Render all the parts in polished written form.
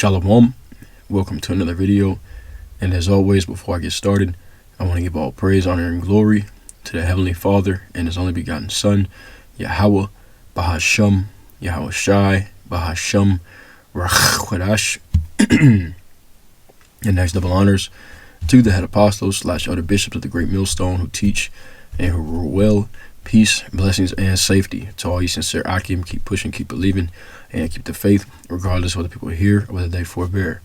Shalom, welcome to another video, and as always, before I get started, I want to give all praise, honor, and glory to the Heavenly Father and His only begotten Son, Yahweh, Bahasham, Yahweh Shai, Bahasham, Rachwadash, and next double honors to the head apostles / other bishops of the great millstone who teach and who rule well. Peace, blessings, and safety to all you sincere Akim. Keep pushing, keep believing, and keep the faith, regardless of whether people hear or whether they forbear.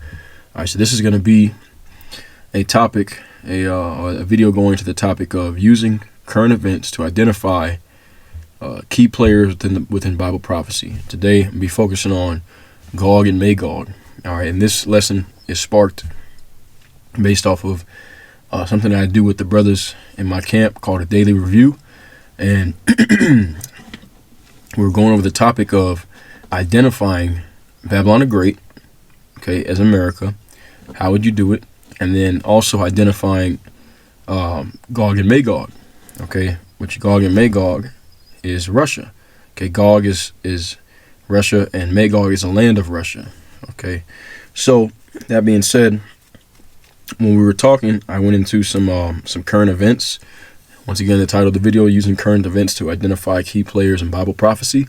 All right, so this is going to be a topic, a video going to the topic of using current events to identify key players within Bible prophecy. Today, I'm going to be focusing on Gog and Magog. All right, and this lesson is sparked based off of something that I do with the brothers in my camp called a daily review. And we're going over the topic of identifying Babylon the Great, okay, as America. How would you do it? And then also identifying Gog and Magog, okay, which Gog and Magog is Russia. Okay, Gog is Russia, and Magog is a land of Russia. Okay, so that being said, when we were talking, I went into some current events. Once again, the title of the video, using current events to identify key players in Bible prophecy.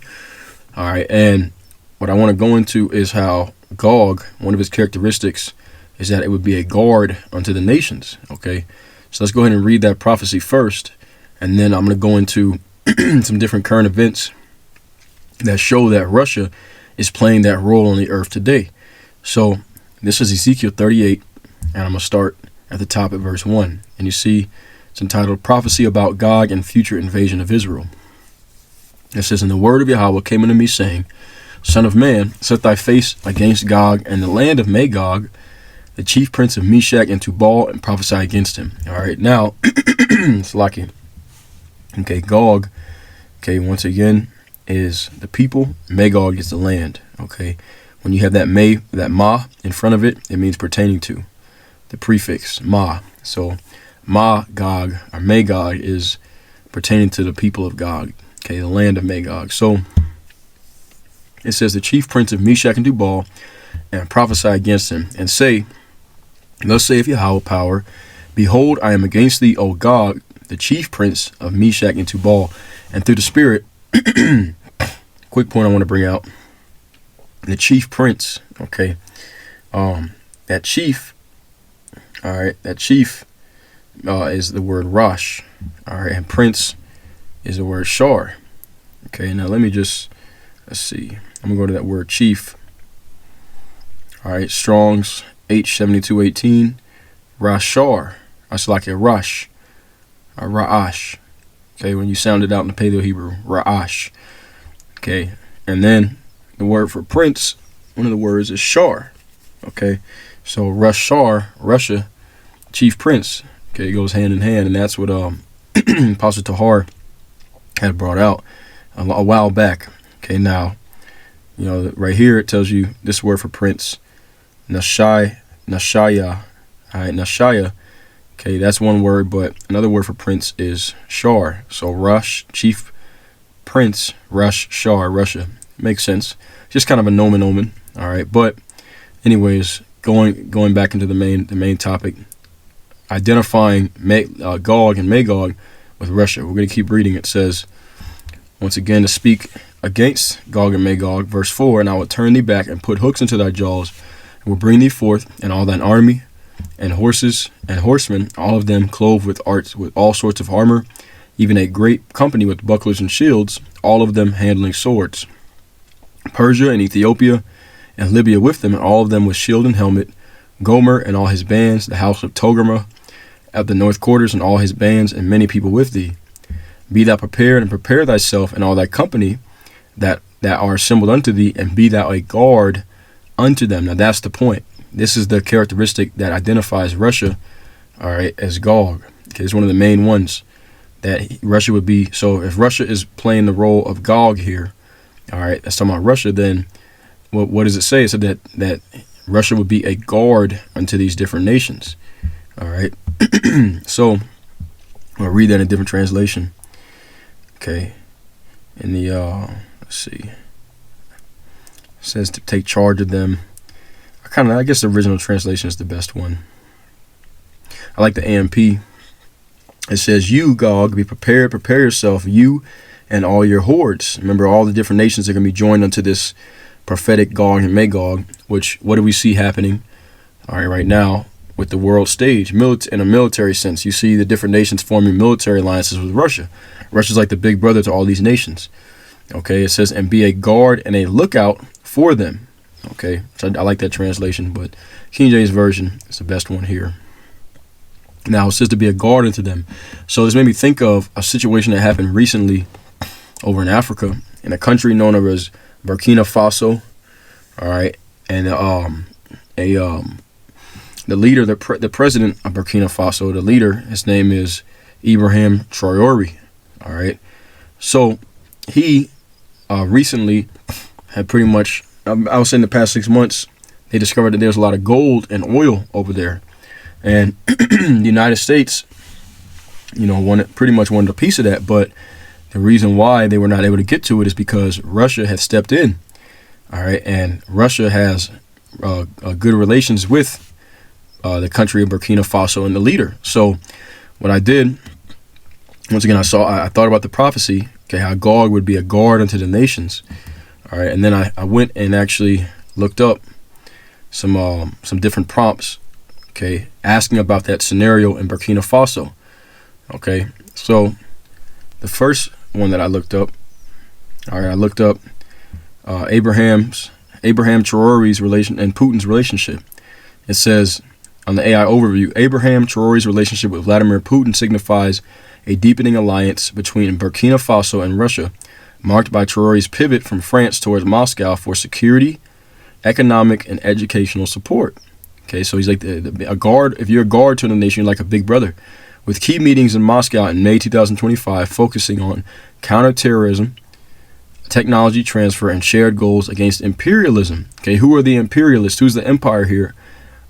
All right, and what I want to go into is how Gog, one of his characteristics is that it would be a guard unto the nations. Okay, so let's go ahead and read that prophecy first, and then I'm going to go into some different current events that show that Russia is playing that role on the earth today. So this is Ezekiel 38, and I'm going to start at the top at verse 1. And you see, it's entitled Prophecy About Gog and Future Invasion of Israel. It says, "And the word of Yahweh came unto me, saying, Son of man, set thy face against Gog and the land of Magog, the chief prince of Meshach and Tubal, and prophesy against him." All right, now, it's lucky. Okay, Gog, okay, once again, is the people. Magog is the land. Okay, when you have that ma in front of it, it means pertaining to. The prefix, ma. So, Magog or Magog is pertaining to the people of Gog, okay, the land of Magog. So it says, "The chief prince of Meshach and Tubal, and prophesy against him, and say, Thus saith Yahweh power, Behold, I am against thee, O Gog, the chief prince of Meshach and Tubal, and through the Spirit." Quick point I want to bring out: the chief prince. Okay, that chief. All right, that chief. Is the word Rosh, all right, and prince is the word Shar. Okay, now let's see. I'm gonna go to that word chief. All right, Strong's H7218, Rashar. That's like a Rush, a Ra'ash. Okay, when you sound it out in the Paleo Hebrew, Ra'ash. Okay, and then the word for prince, one of the words is Shar. Okay, so Rashar, Russia, chief prince. Okay, it goes hand in hand, and that's what Apostle Tahar had brought out a while back. Okay, now, you know, right here it tells you this word for prince, Nashaya. All right, Nashaya. Okay, that's one word, but another word for prince is Shar. So Rush, chief prince, Rush, Shar, Russia. Makes sense. Just kind of a nomen omen. All right, but anyways, going back into the main topic. Identifying Gog and Magog with Russia. We're going to keep reading. It says, once again, to speak against Gog and Magog, verse 4, "And I will turn thee back and put hooks into thy jaws, and will bring thee forth, and all thine army, and horses, and horsemen, all of them clothed with all sorts of armor, even a great company with bucklers and shields, all of them handling swords. Persia and Ethiopia and Libya with them, and all of them with shield and helmet, Gomer and all his bands, the house of Togarmah, at the north quarters, and all his bands, and many people with thee. Be thou prepared, and prepare thyself, and all thy company that are assembled unto thee, and be thou a guard unto them." Now that's the point. This is the characteristic that identifies Russia, all right, as Gog. Okay, it's one of the main ones that Russia would be. So if Russia is playing the role of Gog here, all right, that's talking about Russia, then what does it say? It said that Russia would be a guard unto these different nations. All right. So I'll read that in a different translation. Okay. In the let's see. It says to take charge of them. I guess the original translation is the best one. I like the AMP. It says, "You, Gog, be prepared, prepare yourself, you and all your hordes." Remember, all the different nations are going to be joined unto this prophetic Gog and Magog, which, what do we see happening right now with the world stage? In a military sense, you see the different nations forming military alliances with Russia. Russia's like the big brother to all these nations. Okay, it says, "And be a guard and a lookout for them." Okay, so I like that translation, but King James Version is the best one here. Now, it says to be a guard unto them. So this made me think of a situation that happened recently over in Africa, in a country known as Burkina Faso. All right, and the leader, the president of Burkina Faso, the leader, his name is Ibrahim Traoré. All right, so he recently had pretty much, I would say in the past 6 months, they discovered that there's a lot of gold and oil over there. And the United States, pretty much wanted a piece of that. But the reason why they were not able to get to it is because Russia had stepped in. All right. And Russia has good relations with the country of Burkina Faso and the leader. So what I did, once again, I thought about the prophecy, okay, how Gog would be a guard unto the nations. All right. And then I went and actually looked up some different prompts. Okay, asking about that scenario in Burkina Faso. Okay, so the first one that I looked up, I looked up Abraham Traoré's relation and Putin's relationship. It says on the AI overview, Abraham Traoré's relationship with Vladimir Putin signifies a deepening alliance between Burkina Faso and Russia, marked by Traoré's pivot from France towards Moscow for security, economic, and educational support. Okay, so he's like a guard. If you're a guard to the nation, you're like a big brother. With key meetings in Moscow in May 2025 focusing on counterterrorism, technology transfer, and shared goals against imperialism. Okay, who are the imperialists? Who's the empire here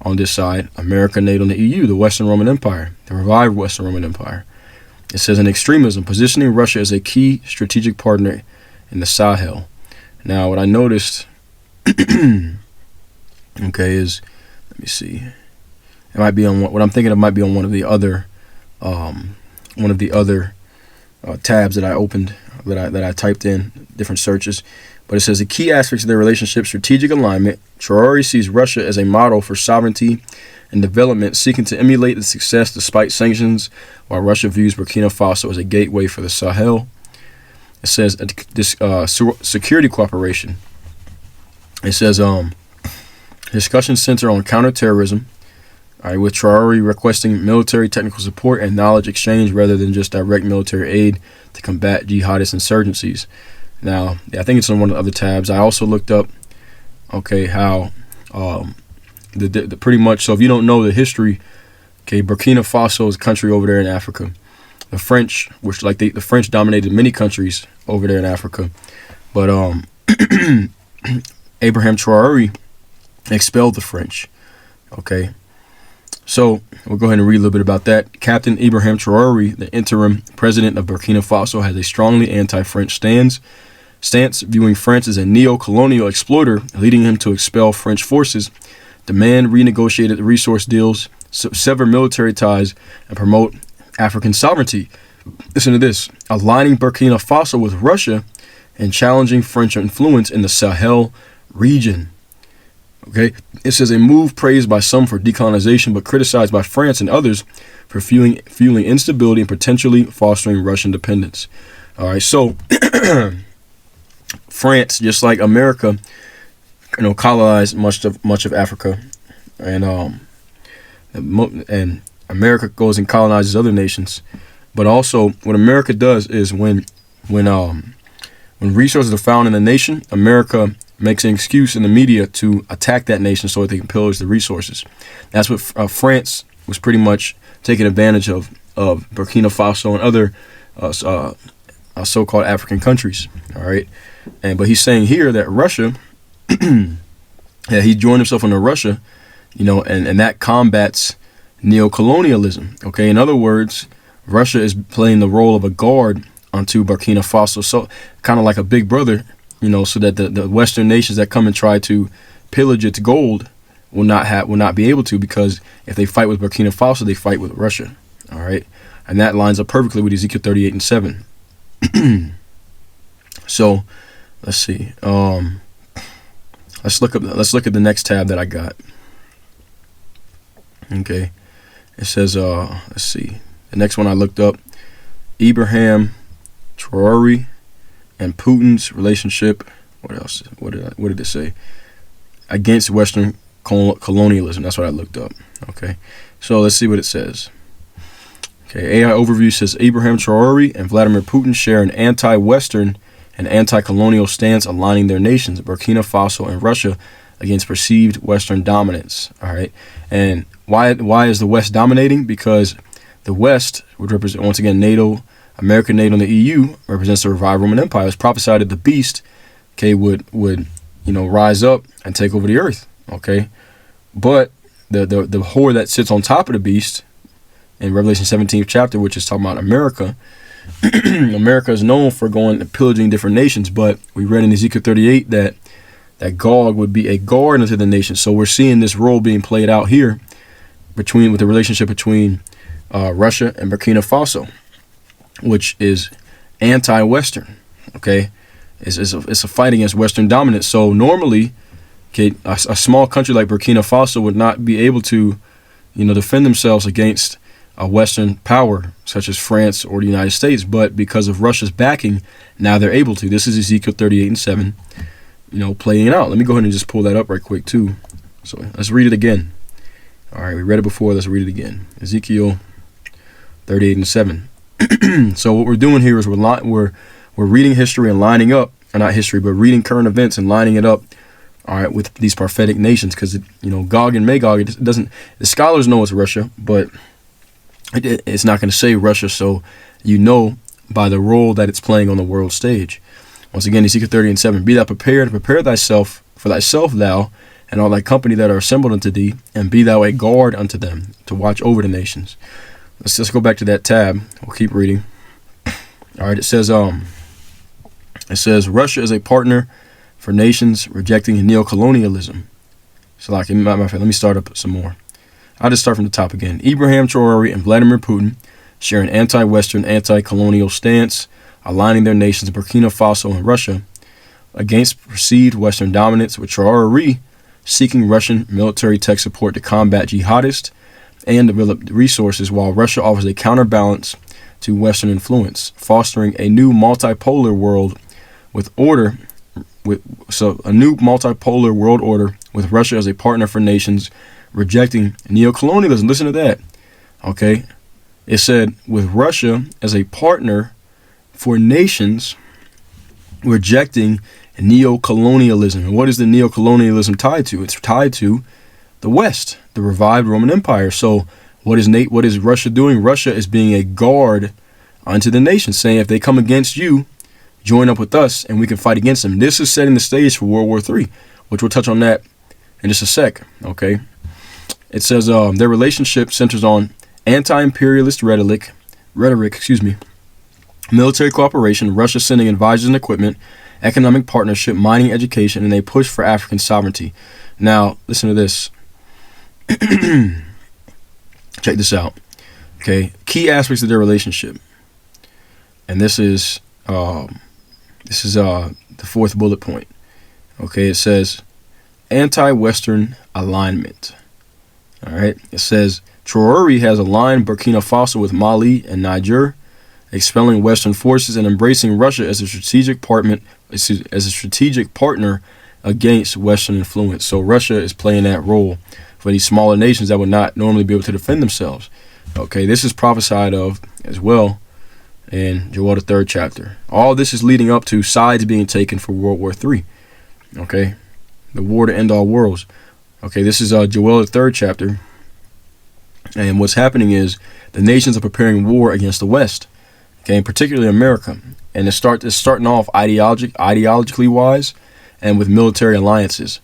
on this side? America, NATO, and the EU, the Western Roman Empire, the revived Western Roman Empire. It says in extremism, positioning Russia as a key strategic partner in the Sahel. Now, what I noticed, okay, is, let me see. It might be on what I'm thinking of. Might be on one of the other tabs that I opened, that I typed in different searches. But it says the key aspects of their relationship: strategic alignment. Traoré sees Russia as a model for sovereignty and development, seeking to emulate its success despite sanctions, while Russia views Burkina Faso as a gateway for the Sahel. It says this security cooperation. It says discussions center on counterterrorism, with Traoré requesting military technical support and knowledge exchange rather than just direct military aid to combat jihadist insurgencies. Now, I think it's on one of the other tabs. I also looked up, okay, how the pretty much, so if you don't know the history, okay, Burkina Faso is a country over there in Africa. The French, which the French dominated many countries over there in Africa, but Abraham Traoré expelled the French. Okay, so we'll go ahead and read a little bit about that. Captain Ibrahim Traoré, the interim president of Burkina Faso, has a strongly anti-French stance, viewing France as a neo-colonial exploiter, leading him to expel French forces, demand renegotiated resource deals, sever military ties, and promote African sovereignty. Listen to this: aligning Burkina Faso with Russia and challenging French influence in the Sahel region. Okay, it says a move praised by some for decolonization, but criticized by France and others for fueling instability and potentially fostering Russian dependence. All right, so France, just like America, colonized much of Africa, and America goes and colonizes other nations. But also, what America does is when resources are found in a nation, America makes an excuse in the media to attack that nation so that they can pillage the resources. That's what France was pretty much taking advantage of Burkina Faso and other so-called African countries. All right, but he's saying here that Russia, that he joined himself into Russia, and that combats neocolonialism. Okay, in other words, Russia is playing the role of a guard onto Burkina Faso, so kind of like a big brother. So that the Western nations that come and try to pillage its gold will not be able to, because if they fight with Burkina Faso, they fight with Russia. All right, and that lines up perfectly with Ezekiel 38 and 7. So let's see. Let's look at the next tab that I got. Okay, it says let's see. The next one I looked up: Ibrahim Traore and Putin's relationship. What else? What did it say? Against Western colonialism. That's what I looked up. Okay, so let's see what it says. Okay, AI overview says Ibrahim Traore and Vladimir Putin share an anti-Western and anti-colonial stance, aligning their nations, Burkina Faso and Russia, against perceived Western dominance. All right, and why is the West dominating? Because the West would represent, once again, NATO, American NATO, and the EU represents the revived Roman Empire. It's prophesied that the beast, okay, would rise up and take over the earth. Okay, but the whore that sits on top of the beast in Revelation 17th chapter, which is talking about America. America is known for going and pillaging different nations, but we read in Ezekiel 38 that Gog would be a guard unto the nation. So we're seeing this role being played out here with the relationship between Russia and Burkina Faso, which is anti-Western. Okay, it's a fight against Western dominance. So normally, okay, a small country like Burkina Faso would not be able to, defend themselves against a Western power such as France or the United States, but because of Russia's backing, now they're able to. This is Ezekiel 38 and 7, playing out. Let me go ahead and just pull that up right quick too. So let's read it again. All right, we read it before. Let's read it again. Ezekiel 38 and 7. So what we're doing here is we're reading history and lining up, or not history, but reading current events and lining it up. All right, with these prophetic nations, because Gog and Magog, it doesn't. The scholars know it's Russia, but it's not going to say Russia, so by the role that it's playing on the world stage. Once again, Ezekiel 30 and 7, be thou prepared, prepare thyself for thyself, thou, and all thy company that are assembled unto thee, and be thou a guard unto them, to watch over the nations. Let's just go back to that tab. We'll keep reading. All right, it says Russia is a partner for nations rejecting neocolonialism. So let me start up some more. I'll just start from the top again. Ibrahim Traore and Vladimir Putin share an anti-Western, anti-colonial stance, aligning their nations, Burkina Faso and Russia, against perceived Western dominance, with Traore seeking Russian military tech support to combat jihadists and develop resources, while Russia offers a counterbalance to Western influence, fostering a new multipolar world order with Russia as a partner for nations rejecting neocolonialism. Listen to that. Okay. It said, with Russia as a partner for nations rejecting neocolonialism. And what is the neocolonialism tied to? It's tied to the West, the revived Roman Empire. So what is Russia doing? Russia is being a guard unto the nations, saying if they come against you, join up with us and we can fight against them. This is setting the stage for World War III, which we'll touch on that in just a sec. Okay. It says their relationship centers on anti-imperialist rhetoric, military cooperation, Russia sending advisors and equipment, economic partnership, mining, education, and a push for African sovereignty. Now, listen to this. Check this out. Okay, key aspects of their relationship, and this is the fourth bullet point. Okay, it says anti-Western alignment. All right, it says Traore has aligned Burkina Faso with Mali and Niger, expelling Western forces and embracing Russia as a strategic partner against Western influence. So Russia is playing that role for these smaller nations that would not normally be able to defend themselves. Okay, this is prophesied of as well in Joel the 3rd chapter. All this is leading up to sides being taken for World War III. Okay, the war to end all worlds. Okay, this is Joel the 3rd chapter. And what's happening is the nations are preparing war against the West. Okay, and particularly America. And it's starting off ideologically wise and with military alliances.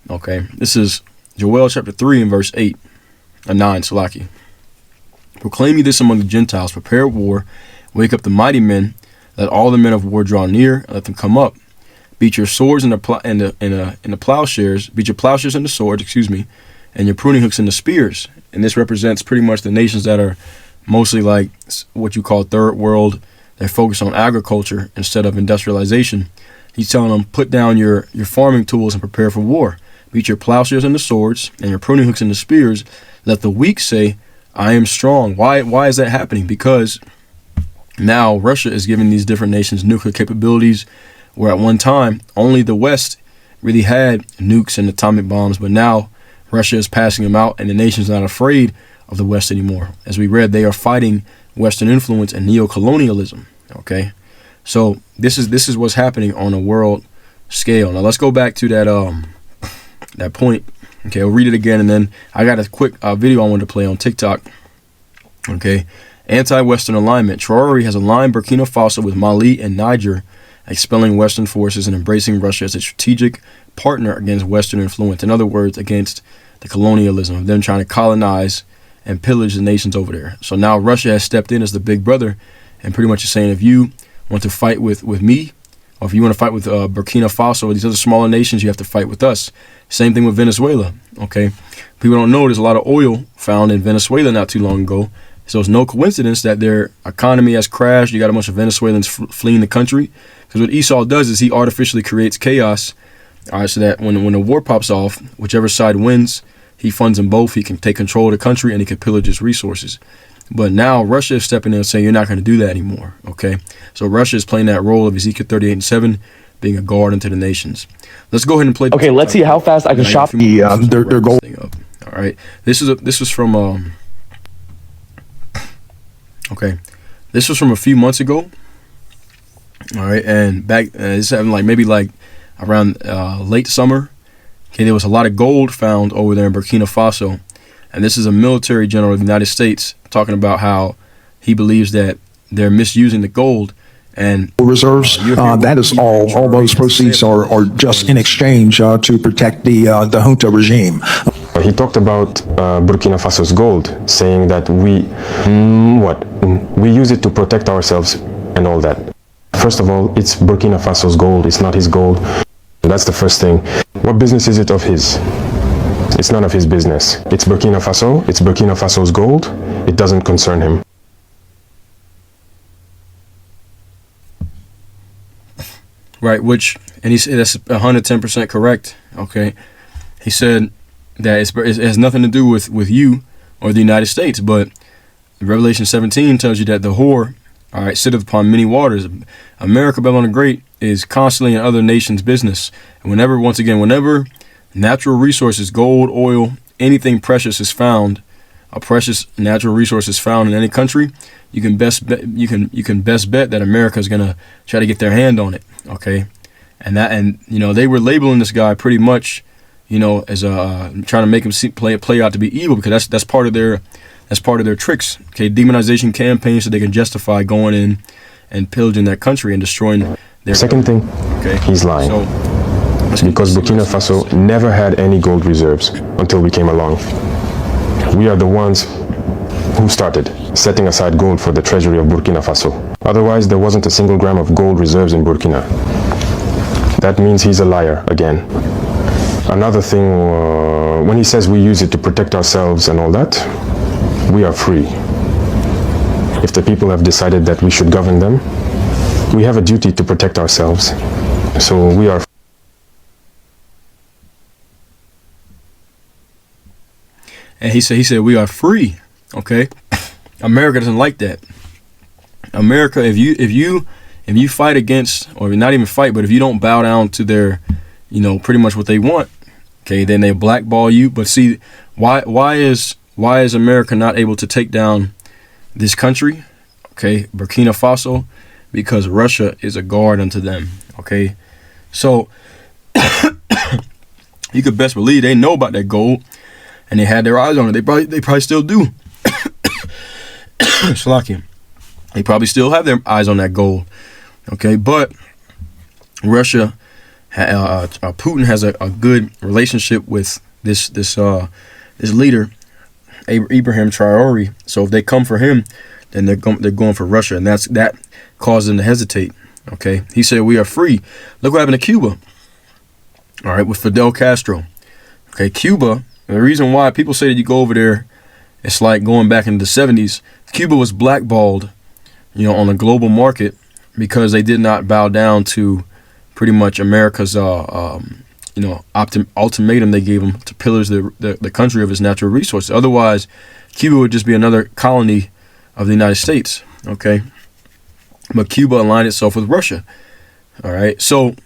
Okay, this is Joel chapter 3 and verse 9, Salaki. Proclaim ye this among the Gentiles, prepare war, wake up the mighty men, let all the men of war draw near, and let them come up. Beat your swords and the plowshares, beat your plowshares and the swords, and your pruning hooks and the spears. And this represents pretty much the nations that are mostly like what you call third world. They're focused on agriculture instead of industrialization. He's telling them, put down your farming tools and prepare for war. Beat your plowshares and the swords and your pruning hooks and the spears. Let the weak say, I am strong. Why is that happening? Because now Russia is giving these different nations nuclear capabilities, where at one time only the West really had nukes and atomic bombs, but now Russia is passing them out, and the nation's not afraid of the West anymore. As we read, they are fighting Western influence and neo-colonialism. Okay, so this is what's happening on a world scale. Now let's go back to that point. Okay, I'll read it again, and then I got a quick video I wanted to play on TikTok. Okay, anti-Western alignment. Traore has aligned Burkina Faso with Mali and Niger, expelling Western forces and embracing Russia as a strategic partner against Western influence. In other words, against the colonialism of them trying to colonize and pillage the nations over there. So now Russia has stepped in as the big brother, and pretty much is saying, if you want to fight with me, or if you want to fight with Burkina Faso or these other smaller nations, you have to fight with us. Same thing with Venezuela. Okay, people don't know there's a lot of oil found in Venezuela not too long ago. So it's no coincidence that their economy has crashed. You got a bunch of Venezuelans fleeing the country, because what Esau does is he artificially creates chaos. All right, so that when the war pops off, whichever side wins, he funds them both. He can take control of the country and he can pillage its resources. But now Russia is stepping in and saying, you're not going to do that anymore. Okay, so Russia is playing that role of Ezekiel 38:7, being a guard unto the nations. Let's go ahead and play. Okay, let's see how fast I can shop their goal. All right, this was from okay, this was from a few months ago. All right, and back this happened maybe around late summer. Okay, there was a lot of gold found over there in Burkina Faso, and this is a military general of the United States talking about how he believes that they're misusing the gold and reserves. That is all those proceeds are just in exchange to protect the junta regime. He talked about Burkina Faso's gold, saying that we use it to protect ourselves and all that. First of all, it's Burkina Faso's gold. It's not his gold. That's the first thing. What business is it of his? It's none of his business. It's Burkina Faso. It's Burkina Faso's gold. It doesn't concern him. Right, and he said that's 110% correct. Okay, he said that it has nothing to do with you or the United States, but Revelation 17 tells you that the whore, all right, sitteth upon many waters. America, Babylon the Great, is constantly in other nations' business. And whenever natural resources, gold, oil, anything precious is found, a precious natural resource is found in any country, you can best bet that America is gonna try to get their hand on it. Okay, and they were labeling this guy pretty much, as trying to make him play out to be evil, because that's part of their tricks. Okay, demonization campaigns so they can justify going in and pillaging that country and destroying their. Second thing, okay, he's lying. Because Burkina Faso never had any gold reserves until we came along. We are the ones who started setting aside gold for the treasury of Burkina Faso. Otherwise, there wasn't a single gram of gold reserves in Burkina. That means he's a liar again. Another thing, when he says we use it to protect ourselves and all that, we are free. If the people have decided that we should govern them, we have a duty to protect ourselves. So we are. And he said we are free. Okay, America doesn't like that. America, if you fight against, or not even fight, but if you don't bow down to their, pretty much what they want, okay, then they blackball you. But see, why is America not able to take down this country, okay, Burkina Faso? Because Russia is a guard unto them. Okay, so you could best believe they know about that gold, and they had their eyes on it. They probably still do. Slakia. They probably still have their eyes on that gold. Okay, but Russia, Putin has a good relationship with this leader, Ibrahim Traore. So if they come for him, then they're going for Russia, and that caused them to hesitate. Okay, he said we are free. Look what happened to Cuba. All right, with Fidel Castro. Okay, Cuba And the reason why people say that you go over there, it's like going back into the 70s. Cuba was blackballed, on the global market because they did not bow down to pretty much America's, ultimatum they gave them to pillage the country of its natural resources. Otherwise, Cuba would just be another colony of the United States, okay? But Cuba aligned itself with Russia, all right? So,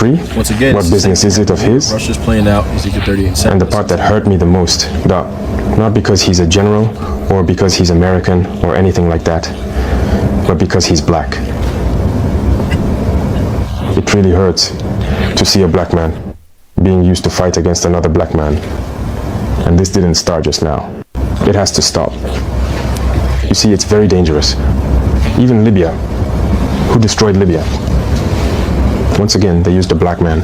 once again, what business is it of his? Russia's playing out Ezekiel 38:7. And the part that hurt me the most, not because he's a general or because he's American or anything like that, but because he's black. It really hurts to see a black man being used to fight against another black man. And this didn't start just now. It has to stop. You see, it's very dangerous. Even Libya. Who destroyed Libya? Once again, they used a black man.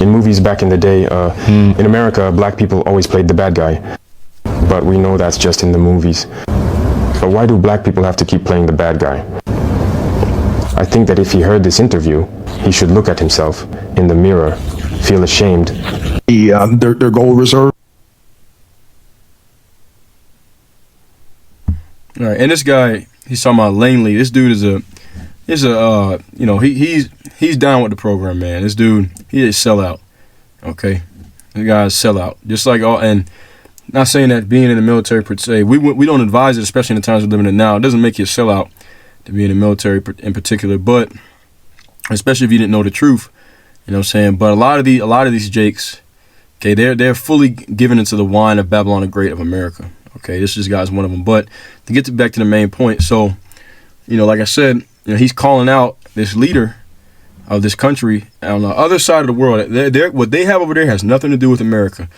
In movies back in the day, in America, black people always played the bad guy. But we know that's just in the movies. But why do black people have to keep playing the bad guy? I think that if he heard this interview, he should look at himself in the mirror, feel ashamed. Their gold reserve. All right, and this guy, he's talking about Langley. This dude he's down with the program, man. This dude, he is sellout. Okay, the guy's sellout. Just like and not saying that being in the military per se, we don't advise it, especially in the times we're living in now. It doesn't make you a sellout to be in the military in particular, but especially if you didn't know the truth, you know what I'm saying. But a lot of these jakes, okay, they're fully given into the wine of Babylon the Great of America. Okay, this guy's one of them. But to get back to the main point, so like I said, he's calling out this leader of this country on the other side of the world. What they have over there has nothing to do with America,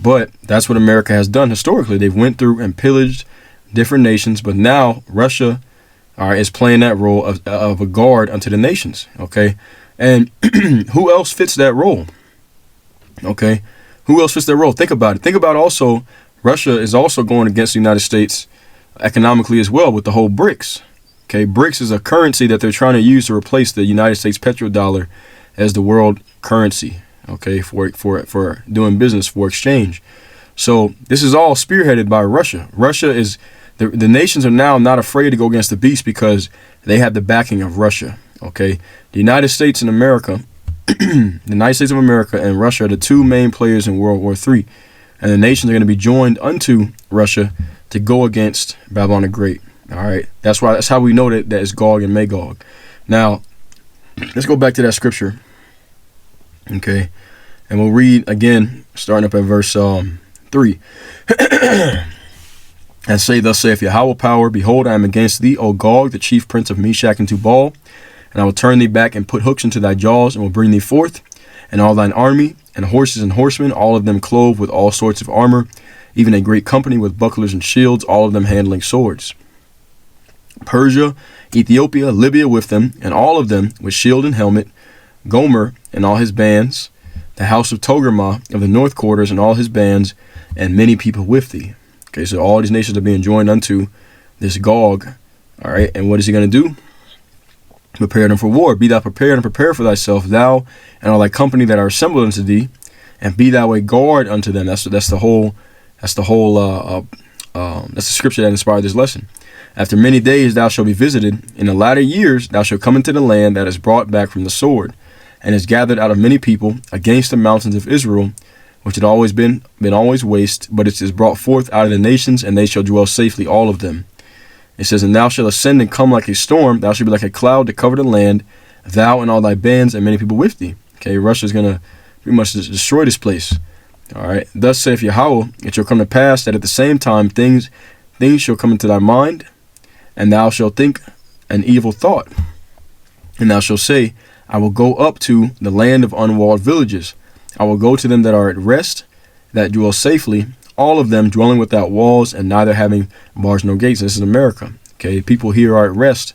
but that's what America has done historically. They've went through and pillaged different nations, but now Russia is playing that role of a guard unto the nations. Okay, and who else fits that role? Okay, who else fits that role? Think about it. Think about also Russia is also going against the United States economically as well with the whole BRICS. Okay, BRICS is a currency that they're trying to use to replace the United States petrodollar as the world currency. Okay, for doing business, for exchange. So this is all spearheaded by Russia. Russia is the nations are now not afraid to go against the beast because they have the backing of Russia. Okay, the United States and America, the United States of America and Russia are the two main players in World War III. And the nations are going to be joined unto Russia to go against Babylon the Great. All right. That's how we know that it's Gog and Magog. Now, let's go back to that scripture. Okay. And we'll read again, starting up at verse 3. And say, thus saith Yahweh power, behold, I am against thee, O Gog, the chief prince of Meshach and Tubal. And I will turn thee back and put hooks into thy jaws, and will bring thee forth, and all thine army, and horses and horsemen, all of them clothed with all sorts of armor, even a great company with bucklers and shields, all of them handling swords. Persia, Ethiopia, Libya with them, and all of them with shield and helmet, Gomer and all his bands, the house of Togarmah of the north quarters and all his bands, and many people with thee. Okay, so all these nations are being joined unto this Gog. All right, and what is he going to do? Prepare them for war. Be thou prepared and prepare for thyself, thou and all thy company that are assembled unto thee, and be thou a guard unto them. That's the scripture that inspired this lesson. After many days thou shalt be visited. In the latter years thou shalt come into the land that is brought back from the sword, and is gathered out of many people against the mountains of Israel, which had always been always waste, but it is brought forth out of the nations, and they shall dwell safely, all of them. It says, and thou shalt ascend and come like a storm. Thou shalt be like a cloud to cover the land, thou and all thy bands and many people with thee. Okay, Russia's going to pretty much destroy this place. All right. Thus saith Yahweh, it shall come to pass that at the same time things shall come into thy mind, and thou shalt think an evil thought. And thou shalt say, I will go up to the land of unwalled villages. I will go to them that are at rest, that dwell safely, all of them dwelling without walls and neither having bars nor gates. This is America. Okay, people here are at rest.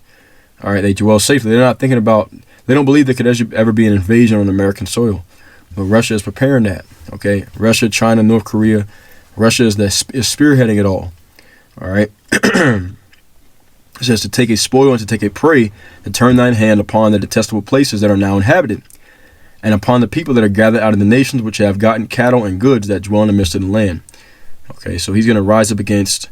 All right, they dwell safely. They're not thinking about, they don't believe there could ever be an invasion on American soil. But Russia is preparing that. Okay, Russia, China, North Korea. Russia is spearheading it all. All right. It says to take a spoil and to take a prey, to turn thine hand upon the detestable places that are now inhabited. and upon the people that are gathered out of the nations which have gotten cattle and goods that dwell in the midst of the land. Okay, so he's going to rise up against,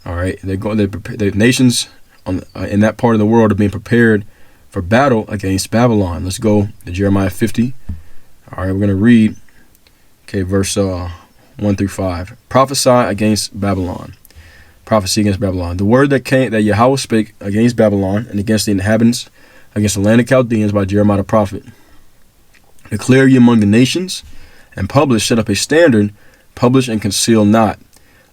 all right, the nations in that part of the world are being prepared for battle against Babylon. Let's go to Jeremiah 50. All right, we're going to read, okay, verse 1 through 5. Prophesy against Babylon. Prophecy against Babylon. The word that Yahweh spake against Babylon and against the inhabitants, against the land of Chaldeans by Jeremiah the prophet. Declare ye among the nations, and publish, set up a standard, publish and conceal not.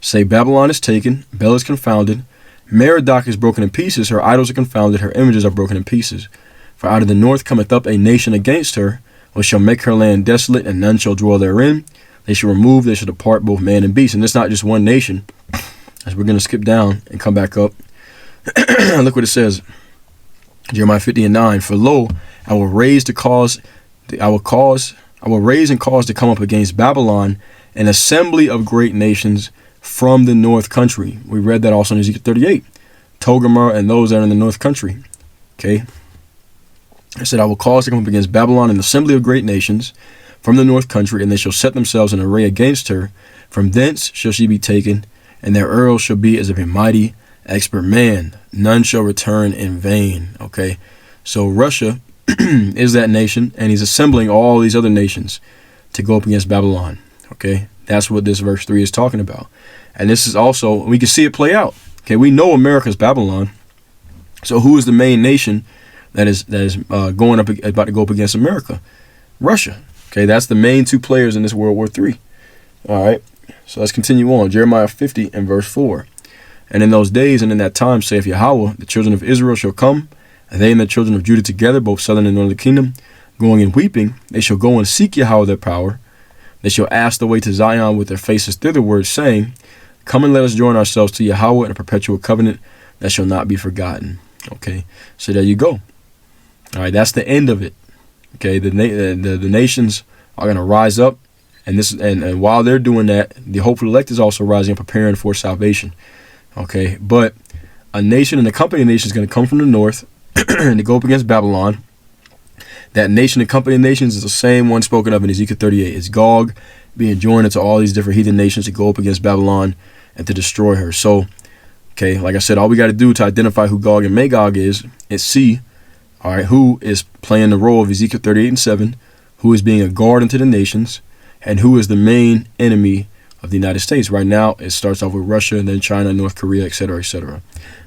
Say, Babylon is taken, Bel is confounded, Merodach is broken in pieces, her idols are confounded, her images are broken in pieces. For out of the north cometh up a nation against her, which shall make her land desolate, and none shall dwell therein. They shall remove, they shall depart, both man and beast. And it's not just one nation. As we're going to skip down and come back up. Look what it says. Jeremiah 50:9. For lo, I will raise and cause to come up against Babylon an assembly of great nations from the north country. We read that also in Ezekiel 38. Togarmah and those that are in the north country. Okay. I said, I will cause to come up against Babylon an assembly of great nations from the north country, and they shall set themselves in array against her. From thence shall she be taken, and their earls shall be as of a mighty expert man. None shall return in vain. Okay. So Russia is that nation, and he's assembling all these other nations to go up against Babylon. Okay. That's what this verse 3 is talking about. And this is also, we can see it play out. Okay. We know America's Babylon. So who is the main nation that is about to go up against America? Russia. Okay. That's the main two players in this World War III. All right. So let's continue on. Jeremiah 50 and verse 4. And in those days and in that time, saith Yahweh, the children of Israel shall come, and they and the children of Judah together, both southern and northern kingdom, going and weeping. They shall go and seek Yahweh their power. They shall ask the way to Zion with their faces thitherward, saying, Come and let us join ourselves to Yahweh in a perpetual covenant that shall not be forgotten. Okay, so there you go. All right, that's the end of it. Okay, the nations are going to rise up. And while they're doing that, the hopeful elect is also rising and preparing for salvation. Okay, but a nation and a company of nations is going to come from the north and to go up against Babylon. That nation and company of nations is the same one spoken of in Ezekiel 38. It's Gog being joined into all these different heathen nations to go up against Babylon and to destroy her. So, okay, like I said, all we got to do to identify who Gog and Magog is see, all right, who is playing the role of Ezekiel 38 and 7, who is being a guard unto the nations, and who is the main enemy of the United States. Right now, it starts off with Russia, and then China, North Korea, etc., etc.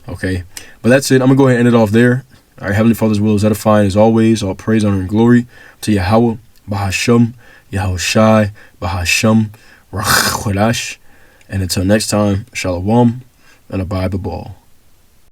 Okay, but that's it. I'm going to go ahead and end it off there. All right, Heavenly Father's will is edifying as always. All praise, honor, and glory to Yahweh, Bahasham, Yahushai, Bahasham, Rach Chodesh. And until next time, Shalom, and abide the ball.